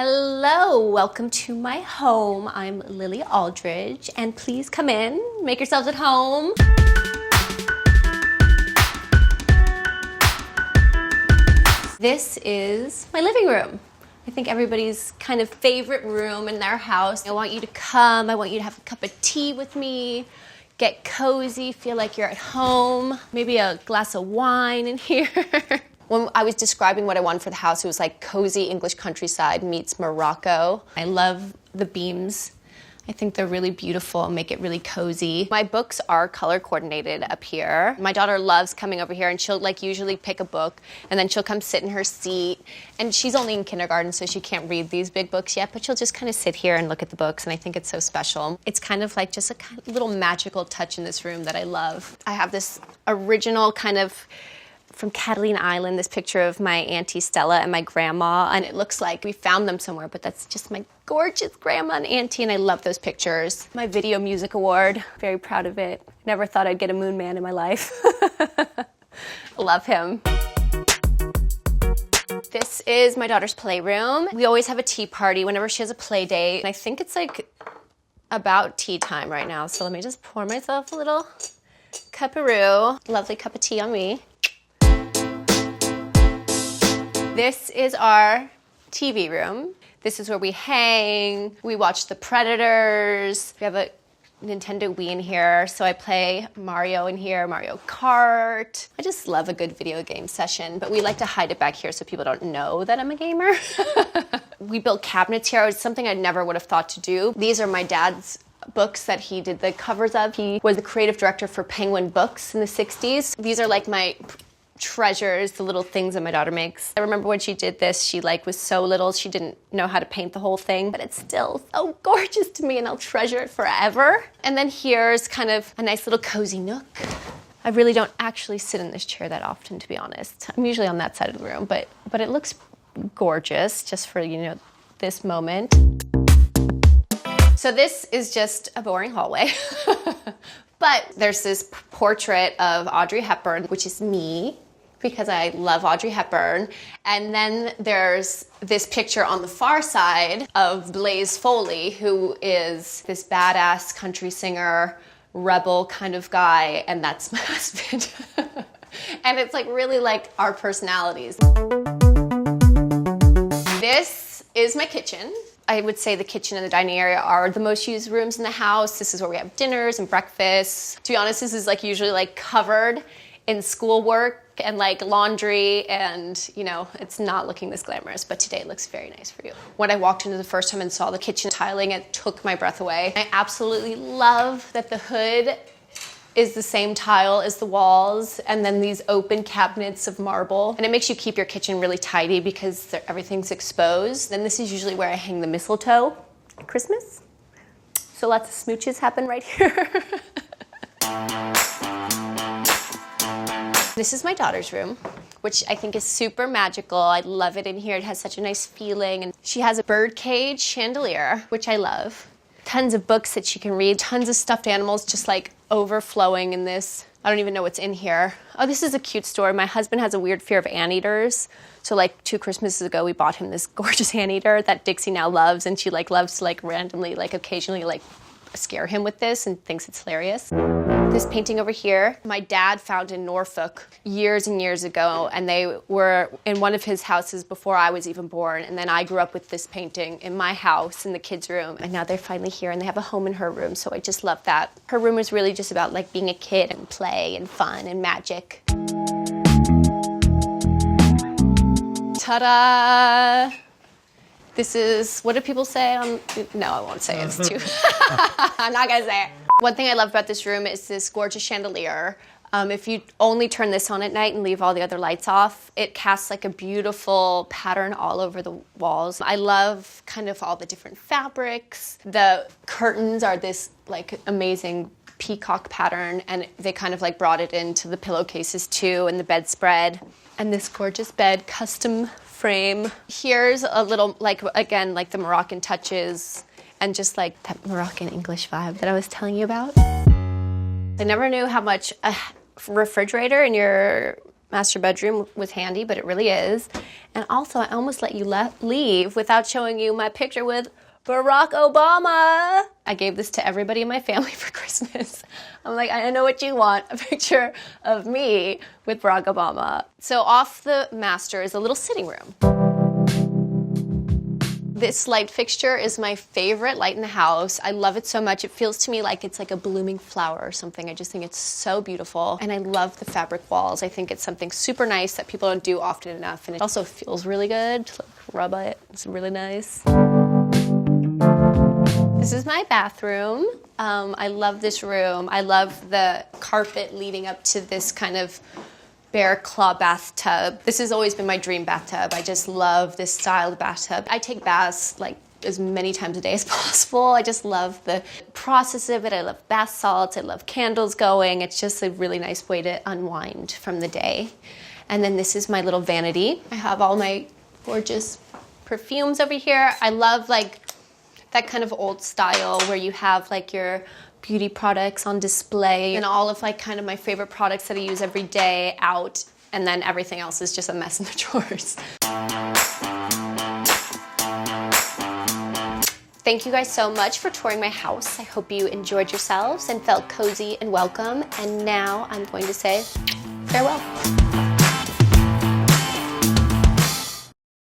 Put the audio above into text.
Hello, welcome to my home. I'm Lily Aldridge, and please come in, make yourselves at home. This is my living room. I think everybody's kind of favorite room in their house. I want you to come, I want you to have a cup of tea with me, get cozy, feel like you're at home, maybe a glass of wine in here. When I was describing what I wanted for the house, it was like cozy English countryside meets Morocco. I love the beams. I think they're really beautiful and make it really cozy. My books are color coordinated up here. My daughter loves coming over here and she'll usually pick a book and then she'll come sit in her seat. And she's only in kindergarten, so she can't read these big books yet, but she'll just kind of sit here and look at the books, and I think it's so special. It's kind of like just a little magical touch in this room that I love. I have this original kind of from Catalina Island, this picture of my Auntie Stella and my grandma, and it looks like we found them somewhere, but that's just my gorgeous grandma and auntie, and I love those pictures. My Video Music Award, very proud of it. Never thought I'd get a moon man in my life. Love him. This is my daughter's playroom. We always have a tea party whenever she has a play date. And I think it's like about tea time right now, so let me just pour myself a little cup-a-roo. Lovely cup of tea on me. This is our TV room. This is where we hang, we watch The Predators. We have a Nintendo Wii in here, so I play Mario in here, Mario Kart. I just love a good video game session, but we like to hide it back here so people don't know that I'm a gamer. We built cabinets here. It's something I never would have thought to do. These are my dad's books that he did the covers of. He was the creative director for Penguin Books in the 60s. These are like my treasures, the little things that my daughter makes. I remember when she did this, she was so little, she didn't know how to paint the whole thing, but it's still so gorgeous to me and I'll treasure it forever. And then here's kind of a nice little cozy nook. I really don't actually sit in this chair that often, to be honest. I'm usually on that side of the room, but it looks gorgeous just for, this moment. So this is just a boring hallway. But there's this portrait of Audrey Hepburn, which is me, because I love Audrey Hepburn. And then there's this picture on the far side of Blaze Foley, who is this badass country singer, rebel kind of guy, and that's my husband. And it's really like our personalities. This is my kitchen. I would say the kitchen and the dining area are the most used rooms in the house. This is where we have dinners and breakfasts. To be honest, this is usually covered in schoolwork and laundry, and it's not looking this glamorous, but today it looks very nice for you. When I walked into the first time and saw the kitchen tiling, it took my breath away. I absolutely love that the hood is the same tile as the walls, and then these open cabinets of marble. And it makes you keep your kitchen really tidy because everything's exposed. And this is usually where I hang the mistletoe at Christmas. So lots of smooches happen right here. This is my daughter's room, which I think is super magical. I love it in here. It has such a nice feeling. And she has a birdcage chandelier, which I love. Tons of books that she can read, tons of stuffed animals just overflowing in this. I don't even know what's in here. Oh, this is a cute story. My husband has a weird fear of anteaters. So 2 Christmases ago, we bought him this gorgeous anteater that Dixie now loves, and she loves to randomly, occasionally scare him with this and thinks it's hilarious. This painting over here, my dad found in Norfolk years and years ago, and they were in one of his houses before I was even born, and then I grew up with this painting in my house in the kids' room, and now they're finally here and they have a home in her room, so I just love that. Her room is really just about being a kid and play and fun and magic. Ta-da! This is, what do people say? No, I won't say it. It's too, I'm not gonna say it. One thing I love about this room is this gorgeous chandelier. If you only turn this on at night and leave all the other lights off, it casts a beautiful pattern all over the walls. I love kind of all the different fabrics. The curtains are this amazing peacock pattern, and they kind of brought it into the pillowcases too, and the bedspread. And this gorgeous bed, custom frame. Here's a little, again, the Moroccan touches, and just that Moroccan English vibe that I was telling you about. I never knew how much a refrigerator in your master bedroom was handy, but it really is. And also, I almost let you leave without showing you my picture with Barack Obama. I gave this to everybody in my family for Christmas. I'm like, I know what you want, a picture of me with Barack Obama. So off the master is a little sitting room. This light fixture is my favorite light in the house. I love it so much. It feels to me like it's like a blooming flower or something. I just think it's so beautiful. And I love the fabric walls. I think it's something super nice that people don't do often enough. And it also feels really good to like rub it. It's really nice. This is my bathroom. I love this room. I love the carpet leading up to this kind of bear claw bathtub. This has always been my dream bathtub. I just love this style of bathtub. I take baths like as many times a day as possible. I just love the process of it. I love bath salts. I love candles going. It's just a really nice way to unwind from the day. And then this is my little vanity. I have all my gorgeous perfumes over here. I love like that kind of old style where you have like your beauty products on display and all of like kind of my favorite products that I use every day out, and then everything else is just a mess in the drawers. Thank you guys so much for touring my house. I hope you enjoyed yourselves and felt cozy and welcome. And now I'm going to say farewell.